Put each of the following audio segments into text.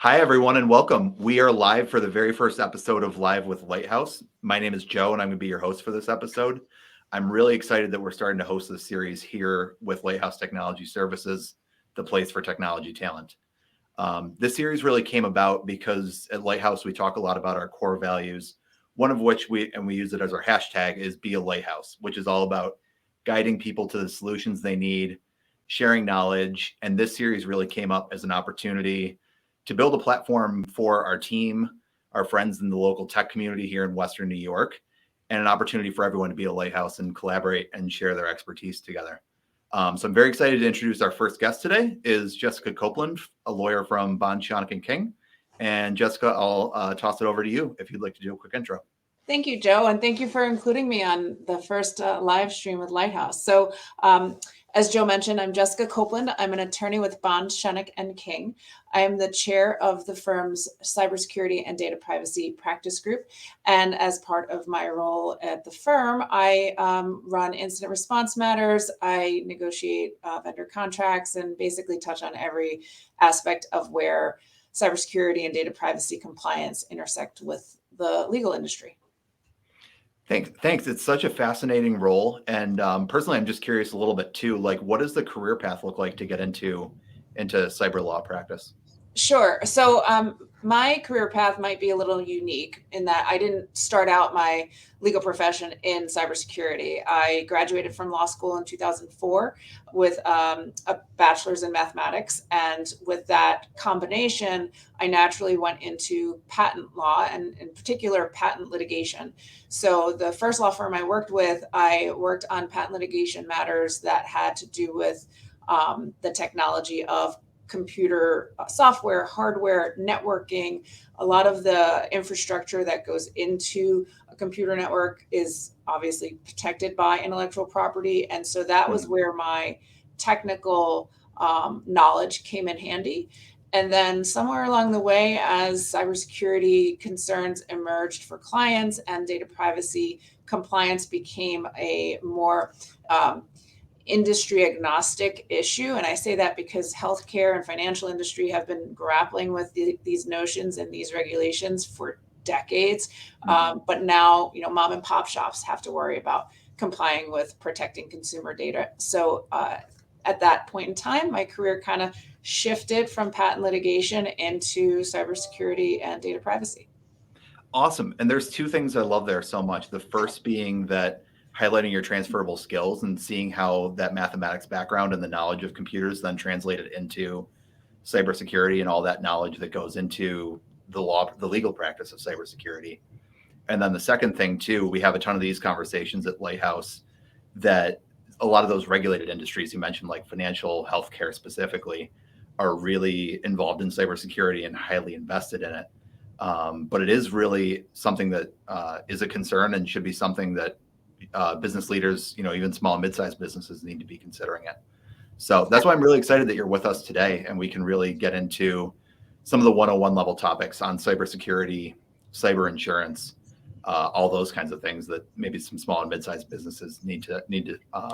Hi, everyone, and welcome. We are live for the very first episode of Live with Lighthouse. My name is Joe, and I'm going to be your host for this episode. I'm really excited that we're starting to host this series here with Lighthouse Technology Services, the place for technology talent. This series really came about because at Lighthouse, we talk a lot about our core values, one of which we use it as our hashtag is Be a Lighthouse, which is all about guiding people to the solutions they need, sharing knowledge. And this series really came up as an opportunity to build a platform for our team, our friends in the local tech community here in Western New York, and an opportunity for everyone to be a lighthouse and collaborate and share their expertise together. So I'm very excited to introduce our first guest today is Jessica Copeland, a lawyer from Schoeneck King. And Jessica, I'll toss it over to you if you'd like to do a quick intro. Thank you, Joe, and thank you for including me on the first live stream with Lighthouse. As Joe mentioned, I'm Jessica Copeland. I'm an attorney with Schoeneck King. I am the chair of the firm's cybersecurity and data privacy practice group. And as part of my role at the firm, I run incident response matters. I negotiate vendor contracts and basically touch on every aspect of where cybersecurity and data privacy compliance intersect with the legal industry. Thanks. It's such a fascinating role. And personally, I'm just curious a little bit too, like what does the career path look like to get into cyber law practice? Sure. My career path might be a little unique in that I didn't start out my legal profession in cybersecurity. I graduated from law school in 2004 with a bachelor's in mathematics. And with that combination, I naturally went into patent law and in particular patent litigation. So the first law firm I worked with, I worked on patent litigation matters that had to do with the technology of computer software, hardware, networking. A lot of the infrastructure that goes into a computer network is obviously protected by intellectual property. And so that was where my technical knowledge came in handy. And then somewhere along the way, as cybersecurity concerns emerged for clients and data privacy compliance became a more industry agnostic issue. And I say that because healthcare and financial industry have been grappling with these notions and these regulations for decades. But now, mom and pop shops have to worry about complying with protecting consumer data. So at that point in time, my career kind of shifted from patent litigation into cybersecurity and data privacy. Awesome. And there's two things I love there so much. The first being that highlighting your transferable skills and seeing how that mathematics background and the knowledge of computers then translated into cybersecurity and all that knowledge that goes into the legal practice of cybersecurity. And then the second thing too, we have a ton of these conversations at Lighthouse that a lot of those regulated industries you mentioned, like financial, healthcare specifically, are really involved in cybersecurity and highly invested in it. But it is really something that is a concern and should be something that business leaders, even small and mid-sized businesses need to be considering it. So that's why I'm really excited that you're with us today and we can really get into some of the 101 level topics on cybersecurity, cyber insurance, all those kinds of things that maybe some small and mid-sized businesses need to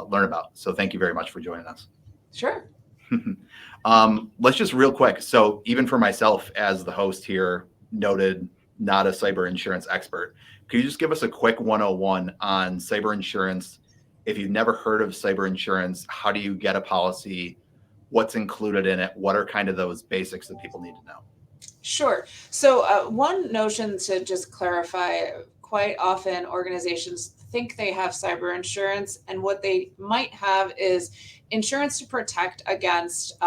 learn about. So thank you very much for joining us. Sure. Let's just real quick. So even for myself as the host here, noted not a cyber insurance expert, could you just give us a quick 101 on cyber insurance? If you've never heard of cyber insurance, how do you get a policy? What's included in it? What are kind of those basics that people need to know? Sure. So one notion to just clarify, quite often organizations think they have cyber insurance, and what they might have is insurance to protect against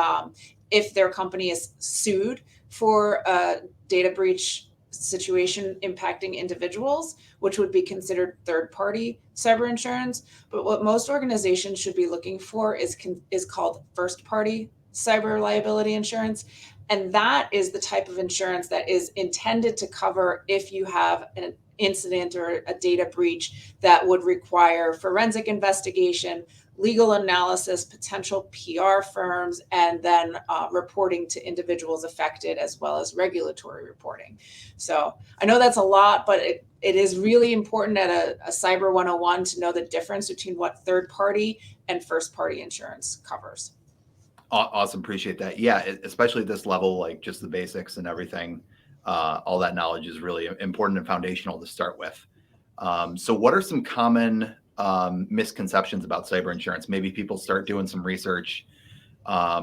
if their company is sued for a data breach situation impacting individuals, which would be considered third-party cyber insurance. But what most organizations should be looking for is called first-party cyber liability insurance. And that is the type of insurance that is intended to cover if you have an incident or a data breach that would require forensic investigation, legal analysis, potential PR firms, and then reporting to individuals affected, as well as regulatory reporting. So I know that's a lot, but it is really important at a Cyber 101 to know the difference between what third-party and first-party insurance covers. Awesome. Appreciate that. Yeah, especially at this level, like just the basics and everything. All that knowledge is really important and foundational to start with. So what are some common misconceptions about cyber insurance? Maybe people start doing some research.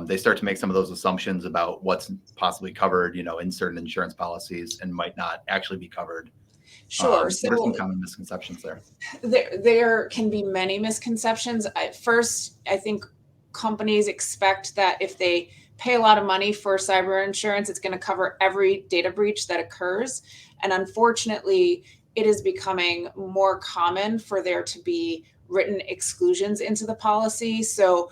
They start to make some of those assumptions about what's possibly covered, in certain insurance policies and might not actually be covered. Sure. What are some So common misconceptions there? there can be many misconceptions. First, I think companies expect that if they pay a lot of money for cyber insurance, it's going to cover every data breach that occurs. And unfortunately, it is becoming more common for there to be written exclusions into the policy. So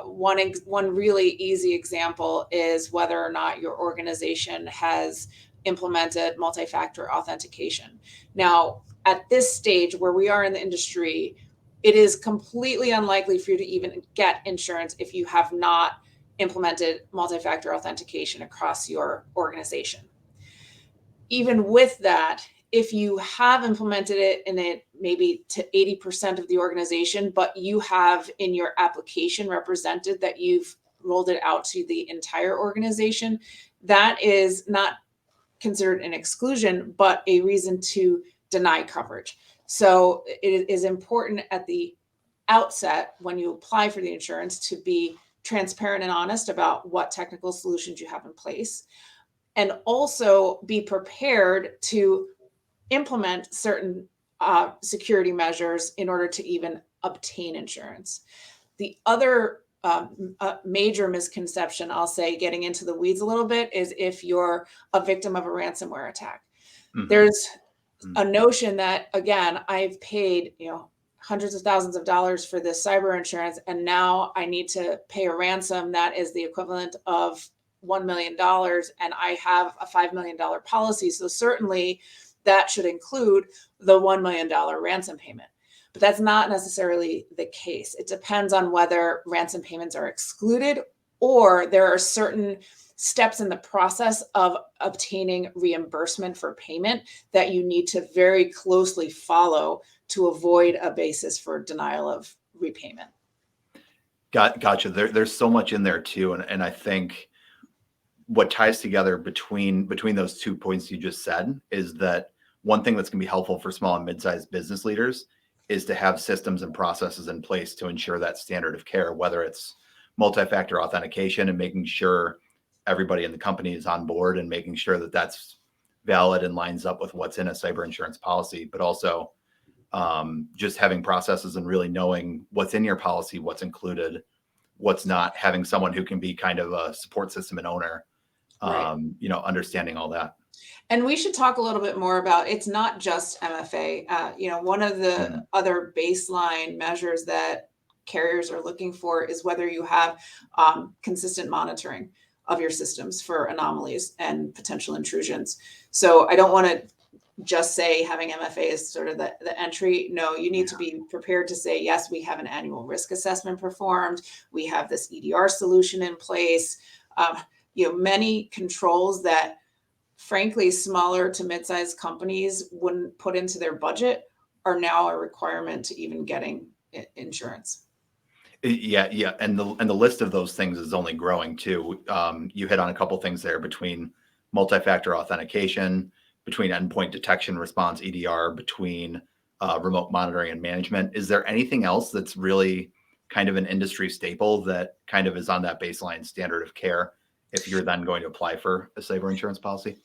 one really easy example is whether or not your organization has implemented multi-factor authentication. Now, at this stage where we are in the industry, it is completely unlikely for you to even get insurance if you have not implemented multi-factor authentication across your organization. Even with that, if you have implemented it in it maybe to 80% of the organization, but you have in your application represented that you've rolled it out to the entire organization, that is not considered an exclusion, but a reason to deny coverage. So it is important at the outset when you apply for the insurance to be transparent and honest about what technical solutions you have in place, and also be prepared to implement certain security measures in order to even obtain insurance. The other major misconception, I'll say, getting into the weeds a little bit, is if you're a victim of a ransomware attack. Mm-hmm. There's a notion that, again, I've paid, hundreds of thousands of dollars for this cyber insurance, and now I need to pay a ransom that is the equivalent of $1 million, and I have a $5 million policy. So certainly that should include the $1 million ransom payment. But that's not necessarily the case. It depends on whether ransom payments are excluded or there are certain steps in the process of obtaining reimbursement for payment that you need to very closely follow to avoid a basis for denial of repayment. Gotcha. There's so much in there too. And I think what ties together between those 2 points you just said is that one thing that's going to be helpful for small and mid-sized business leaders is to have systems and processes in place to ensure that standard of care, whether it's multi-factor authentication and making sure everybody in the company is on board and making sure that that's valid and lines up with what's in a cyber insurance policy, but also just having processes and really knowing what's in your policy, what's included, what's not, having someone who can be kind of a support system and owner, Right. Understanding all that. And we should talk a little bit more about, it's not just MFA. One of the other baseline measures that carriers are looking for is whether you have consistent monitoring of your systems for anomalies and potential intrusions. So I don't want to just say having MFA is sort of the entry. No, you need to be prepared to say, yes, we have an annual risk assessment performed. We have this EDR solution in place. Many controls that frankly smaller to mid-sized companies wouldn't put into their budget are now a requirement to even getting insurance. Yeah. And the list of those things is only growing too. You hit on a couple things there between multi-factor authentication, between endpoint detection response, EDR, between remote monitoring and management. Is there anything else that's really kind of an industry staple that kind of is on that baseline standard of care if you're then going to apply for a cyber insurance policy?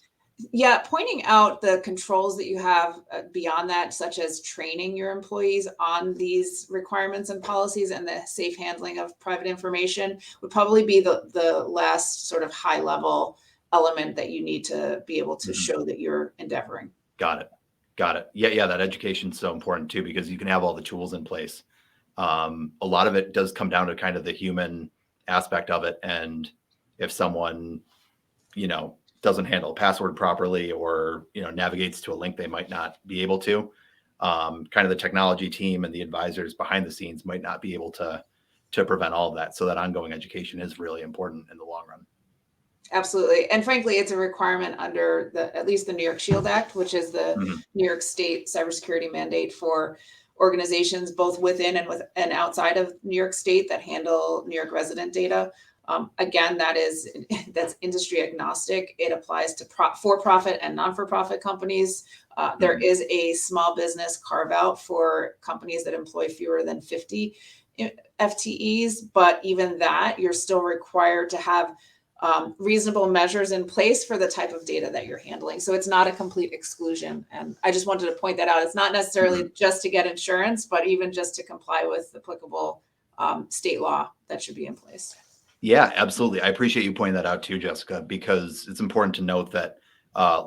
Yeah, pointing out the controls that you have beyond that, such as training your employees on these requirements and policies and the safe handling of private information, would probably be the last sort of high level element that you need to be able to show that you're endeavoring. Got it. Yeah, that education's so important too, because you can have all the tools in place. A lot of it does come down to kind of the human aspect of it. And if someone, doesn't handle a password properly or, navigates to a link they might not be able to, kind of the technology team and the advisors behind the scenes might not be able to prevent all of that. So that ongoing education is really important in the long run. Absolutely. And frankly, it's a requirement under at least the New York Shield Act, which is the New York State cybersecurity mandate for organizations both within and outside of New York State that handle New York resident data. Again, that's industry agnostic. It applies to for-profit and non-for-profit companies. There is a small business carve out for companies that employ fewer than 50 FTEs, but even that, you're still required to have reasonable measures in place for the type of data that you're handling. So it's not a complete exclusion. And I just wanted to point that out. It's not necessarily just to get insurance, but even just to comply with applicable state law that should be in place. Yeah, absolutely. I appreciate you pointing that out too, Jessica, because it's important to note that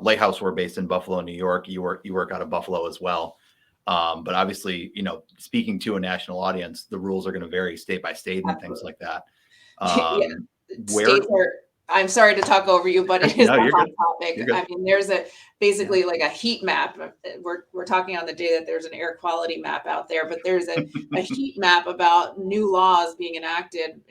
Lighthouse, we're based in Buffalo, New York. You work out of Buffalo as well. But obviously, speaking to a national audience, the rules are going to vary state by state and things like that. Yeah. States are, I'm sorry to talk over you, but it is No, a you're hot good. topic. You're good. I mean, there's basically like a heat map. We're talking on the day that there's an air quality map out there, but there's a heat map about new laws being enacted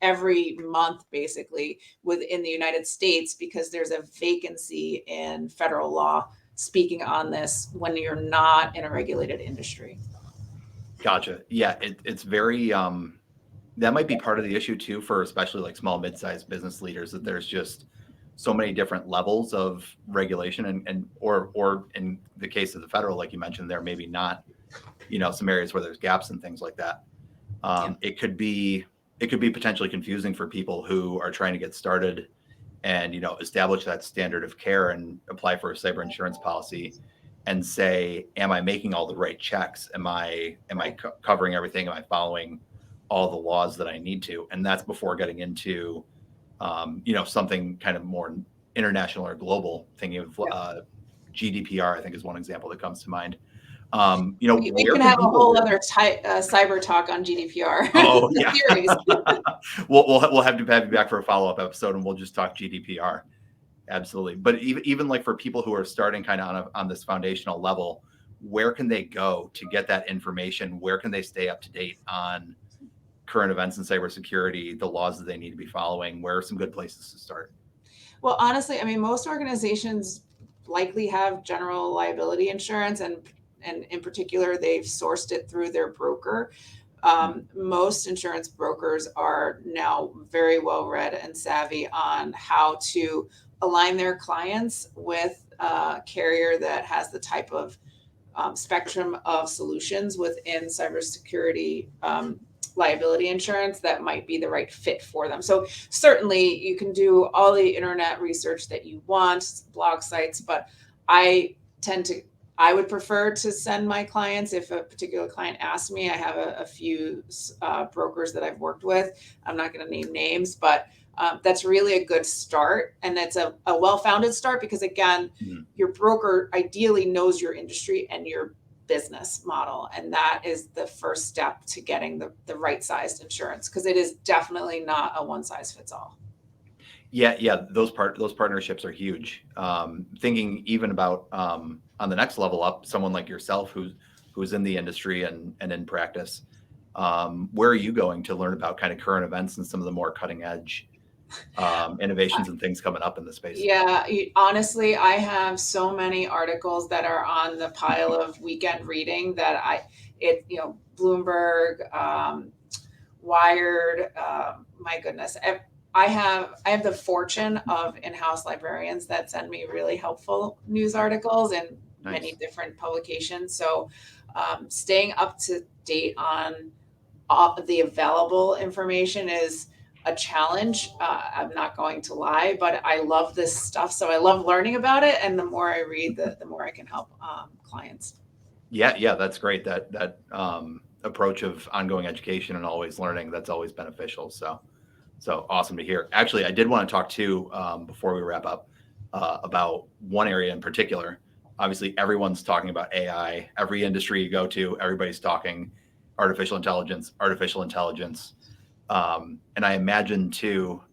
every month, basically, within the United States, because there's a vacancy in federal law speaking on this when you're not in a regulated industry. Gotcha. Yeah, it's very that might be part of the issue too, for especially like small, mid-sized business leaders, that there's just so many different levels of regulation or in the case of the federal, like you mentioned, there maybe not, some areas where there's gaps and things like that. It could be potentially confusing for people who are trying to get started and, establish that standard of care and apply for a cyber insurance policy and say, am I making all the right checks? Am I covering everything? Am I following all the laws that I need to? And that's before getting into, something kind of more international or global, thinking of GDPR, I think is one example that comes to mind. We where can can have a people... whole other cyber talk on GDPR. Oh yeah. Series. we'll have to have you back for a follow-up episode and we'll just talk GDPR. Absolutely. But even like for people who are starting kind of on this foundational level, where can they go to get that information? Where can they stay up to date on current events in cybersecurity, the laws that they need to be following? Where are some good places to start? Well, honestly, I mean, most organizations likely have general liability insurance, and in particular, they've sourced it through their broker. Most insurance brokers are now very well read and savvy on how to align their clients with a carrier that has the type of spectrum of solutions within cybersecurity liability insurance that might be the right fit for them. So certainly you can do all the internet research that you want, blog sites, but I would prefer to send my clients, if a particular client asks me. I have a few brokers that I've worked with. I'm not going to name names, but that's really a good start. And it's a well-founded start because, again, your broker ideally knows your industry and your business model. And that is the first step to getting the right sized insurance, because it is definitely not a one size fits all. Yeah. Those partnerships are huge. Thinking even about on the next level up, someone like yourself who's in the industry and in practice, where are you going to learn about kind of current events and some of the more cutting edge innovations and things coming up in the space? Yeah, honestly, I have so many articles that are on the pile of weekend reading that Bloomberg, Wired, my goodness. I have the fortune of in-house librarians that send me really helpful news articles in many different publications. So staying up to date on all the available information is a challenge. I'm not going to lie, but I love this stuff. So I love learning about it. And the more I read, the more I can help clients. Yeah, that's great. That approach of ongoing education and always learning, that's always beneficial. So awesome to hear. Actually, I did want to talk too, before we wrap up, about one area in particular. Obviously, everyone's talking about AI. Every industry you go to, everybody's talking artificial intelligence. And I imagine too,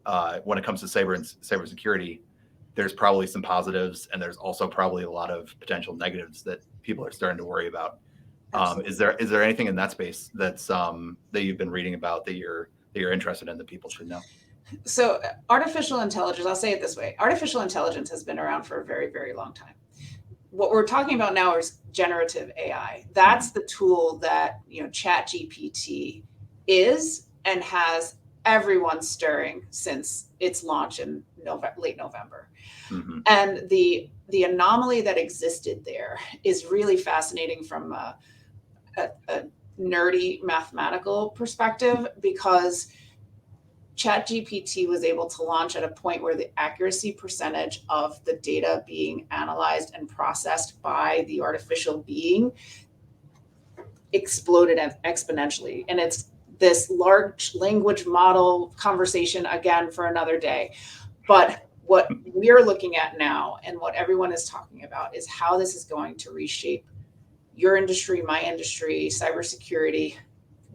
when it comes to cybersecurity, there's probably some positives, and there's also probably a lot of potential negatives that people are starting to worry about. Is there anything in that space that's that you've been reading about that you're interested in that people should know? So artificial intelligence, I'll say it this way. Artificial intelligence has been around for a very, very long time. What we're talking about now is generative AI. That's the tool that ChatGPT is and has everyone's stirring since its launch in late November. Mm-hmm. And the anomaly that existed there is really fascinating from a nerdy mathematical perspective, because ChatGPT was able to launch at a point where the accuracy percentage of the data being analyzed and processed by the artificial being exploded exponentially. And it's this large language model conversation again for another day. But what we're looking at now and what everyone is talking about is how this is going to reshape your industry, my industry, cybersecurity.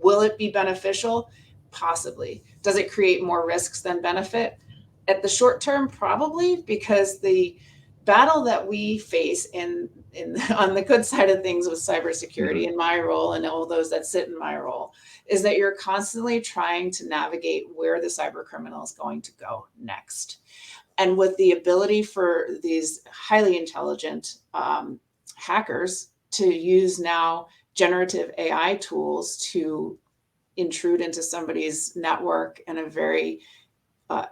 Will it be beneficial? Possibly. Does it create more risks than benefit? At the short term, probably, because the battle that we face on the good side of things with cybersecurity in my role and all those that sit in my role is that you're constantly trying to navigate where the cyber criminal is going to go next. And with the ability for these highly intelligent hackers to use now generative AI tools to intrude into somebody's network in a very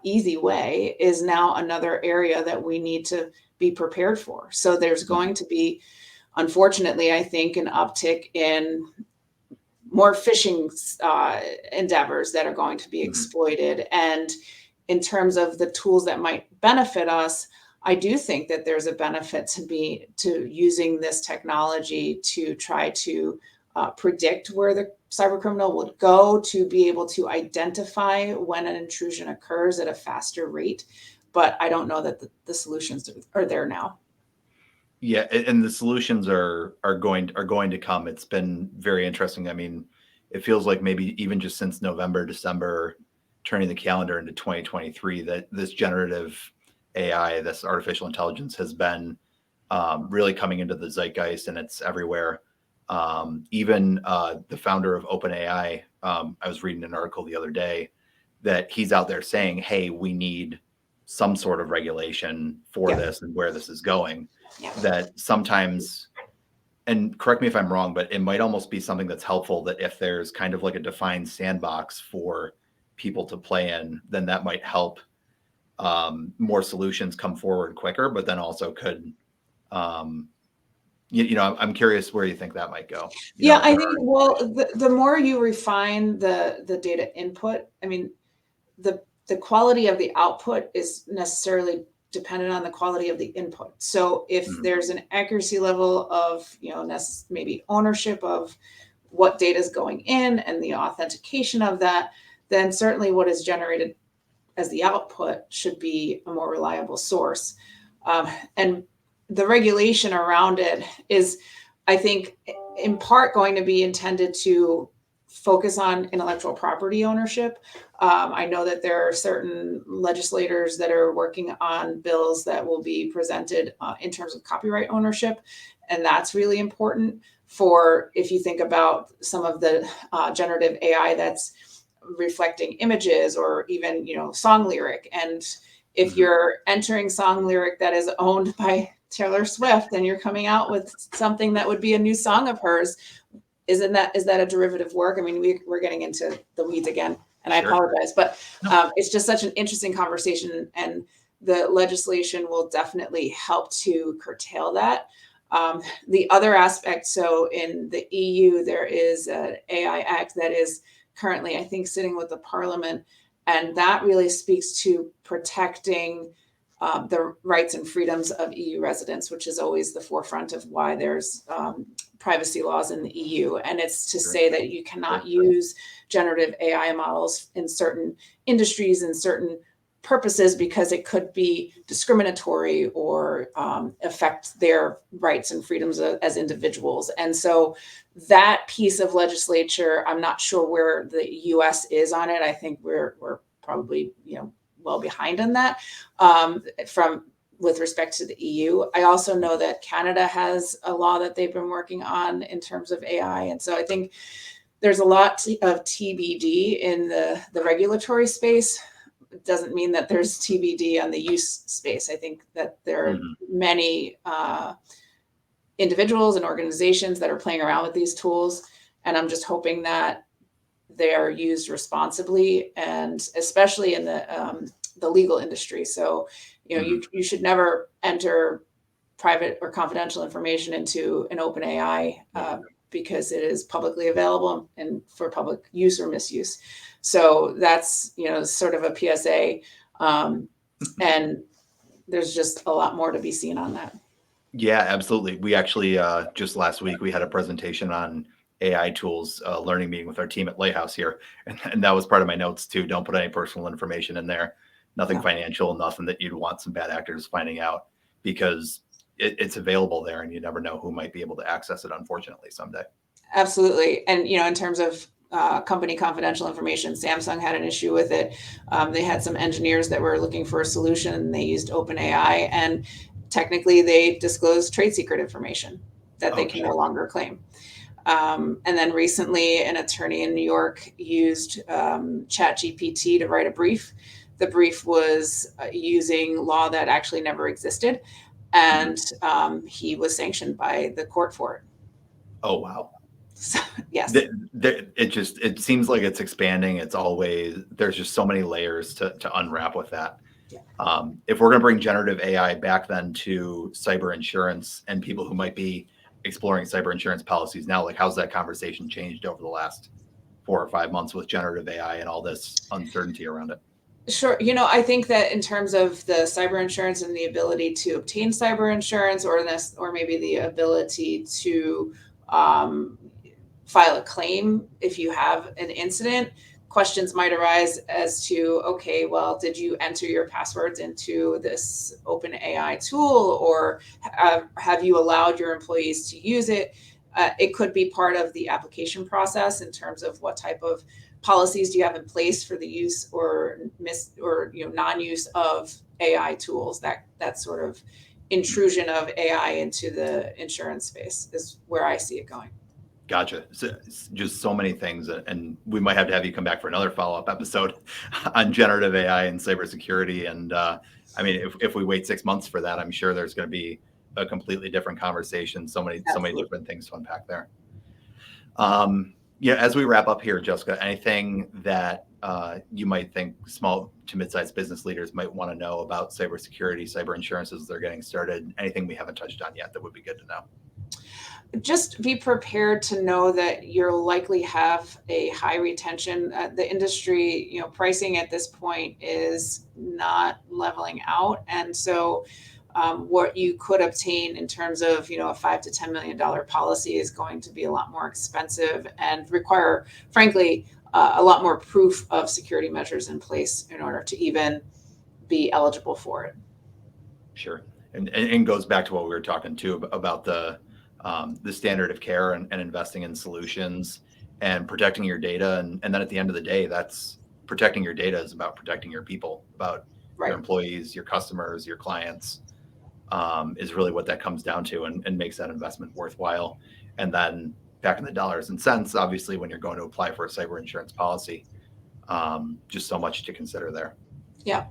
easy way, is now another area that we need to be prepared for. So there's going to be, unfortunately, I think, an uptick in more phishing endeavors that are going to be exploited. And in terms of the tools that might benefit us, I do think that there's a benefit to using this technology to try to predict where the cyber criminal would go, to be able to identify when an intrusion occurs at a faster rate. But I don't know that the solutions are there now. Yeah, and the solutions are going to come. It's been very interesting. I mean, it feels like maybe even just since November, December, turning the calendar into 2023, that this generative AI, this artificial intelligence, has been really coming into the zeitgeist, and it's everywhere. Even the founder of OpenAI, I was reading an article the other day that he's out there saying, hey, we need some sort of regulation for this and where this is going. That sometimes, and correct me if I'm wrong, but it might almost be something that's helpful, that if there's kind of like a defined sandbox for people to play in, then that might help more solutions come forward quicker, but then also could, I'm curious where you think that might go. I think, well, the more you refine the data input, I mean, the quality of the output is necessarily dependent on the quality of the input. So if there's an accuracy level of, maybe ownership of what data is going in and the authentication of that, then certainly what is generated as the output should be a more reliable source. And the regulation around it is, I think, in part going to be intended to focus on intellectual property ownership. I know that there are certain legislators that are working on bills that will be presented in terms of copyright ownership. And that's really important for, if you think about some of the generative AI that's reflecting images or even, song lyric. And if you're entering song lyric that is owned by Taylor Swift and you're coming out with something that would be a new song of hers, is that a derivative work? I mean, we're getting into the weeds again, and I apologize, but it's just such an interesting conversation, and the legislation will definitely help to curtail that. The other aspect, so in the EU, there is an AI Act that is currently, I think, sitting with the Parliament, and that really speaks to protecting the rights and freedoms of EU residents, which is always the forefront of why there's privacy laws in the EU. And it's to say that you cannot use generative AI models in certain industries and certain purposes because it could be discriminatory or affect their rights and freedoms as individuals. And so that piece of legislature, I'm not sure where the US is on it. I think we're probably, well behind on that with respect to the EU. I also know that Canada has a law that they've been working on in terms of AI. And so I think there's a lot of TBD in the regulatory space. It doesn't mean that there's TBD on the use space. I think that there are many individuals and organizations that are playing around with these tools. And I'm just hoping that they are used responsibly, and especially in the legal industry. So, you should never enter private or confidential information into an open AI because it is publicly available and for public use or misuse. So that's, sort of a PSA. And there's just a lot more to be seen on that. Yeah, absolutely. We actually just last week we had a presentation on AI tools, learning meeting with our team at Lighthouse here, and that was part of my notes too. Don't put any personal information in there, nothing Yeah. financial, nothing that you'd want some bad actors finding out, because it's available there, and you never know who might be able to access it. Unfortunately, someday. Absolutely. And, in terms of company confidential information, Samsung had an issue with it. They had some engineers that were looking for a solution, and they used OpenAI, and technically they disclosed trade secret information that they can no longer claim. And then recently, an attorney in New York used ChatGPT to write a brief. The brief was using law that actually never existed, and he was sanctioned by the court for it. Oh, wow. So, yes. It seems like it's expanding. There's just so many layers to unwrap with that. Yeah. If we're going to bring generative AI back then to cyber insurance and people who might be exploring cyber insurance policies now, like, how's that conversation changed over the last 4 or 5 months with generative AI and all this uncertainty around it? Sure. I think that in terms of the cyber insurance and the ability to obtain cyber insurance, or maybe the ability to file a claim if you have an incident, questions might arise as to, okay, well, did you enter your passwords into this open AI tool, or have you allowed your employees to use it? It could be part of the application process in terms of what type of policies do you have in place for the use or non-use of AI tools. That sort of intrusion of AI into the insurance space is where I see it going. Gotcha. So, just so many things, and we might have to have you come back for another follow-up episode on generative AI and cybersecurity. And I mean, if we wait 6 months for that, I'm sure there's going to be a completely different conversation. So many different things to unpack there. Yeah. As we wrap up here, Jessica, anything that you might think small to mid-sized business leaders might want to know about cybersecurity, cyber insurance as they're getting started? Anything we haven't touched on yet that would be good to know? Just be prepared to know that you'll likely have a high retention. The industry, pricing at this point is not leveling out. And so what you could obtain in terms of, a $5 to $10 million policy is going to be a lot more expensive and require, frankly, a lot more proof of security measures in place in order to even be eligible for it. Sure. And goes back to what we were talking too about the standard of care and investing in solutions and protecting your data. And then at the end of the day, that's protecting your data is about protecting your people, about your employees, your customers, your clients, is really what that comes down to, and makes that investment worthwhile. And then back in the dollars and cents, obviously, when you're going to apply for a cyber insurance policy, just so much to consider there. Yeah.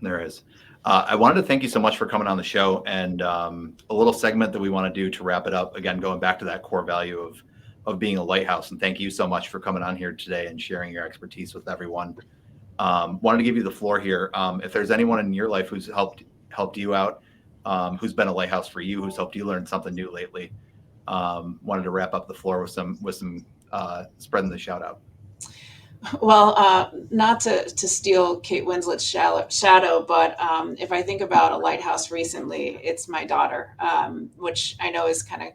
There is. I wanted to thank you so much for coming on the show, and a little segment that we want to do to wrap it up. Again, going back to that core value of being a lighthouse. And thank you so much for coming on here today and sharing your expertise with everyone. Wanted to give you the floor here. If there's anyone in your life who's helped you out, who's been a lighthouse for you, who's helped you learn something new lately, wanted to wrap up the floor with some spreading the shout out. Well, not to steal Kate Winslet's shadow, but if I think about a lighthouse recently, it's my daughter, which I know is kind of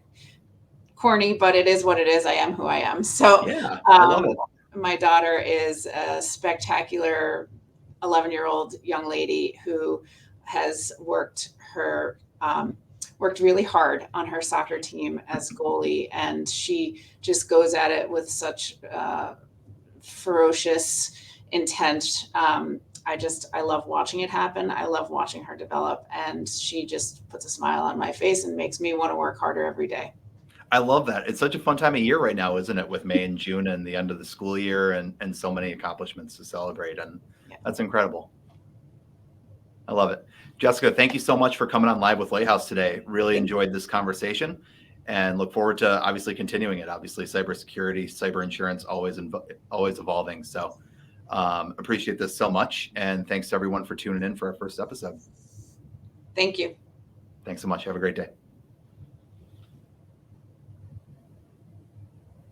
corny, but it is what it is. I am who I am. So yeah, I love it. My daughter is a spectacular 11-year-old young lady who has worked really hard on her soccer team as goalie, and she just goes at it with such ferocious intent. I love watching it happen. I love watching her develop, and she just puts a smile on my face and makes me want to work harder every day. I love that. It's such a fun time of year right now, isn't it? With May and June and the end of the school year, and so many accomplishments to celebrate. And that's incredible. I love it. Jessica, thank you so much for coming on Live with Lighthouse today. Really enjoyed this conversation. and look forward to obviously continuing it. Obviously, cybersecurity, cyber insurance, always evolving. So appreciate this so much. And thanks to everyone for tuning in for our first episode. Thank you. Thanks so much. Have a great day.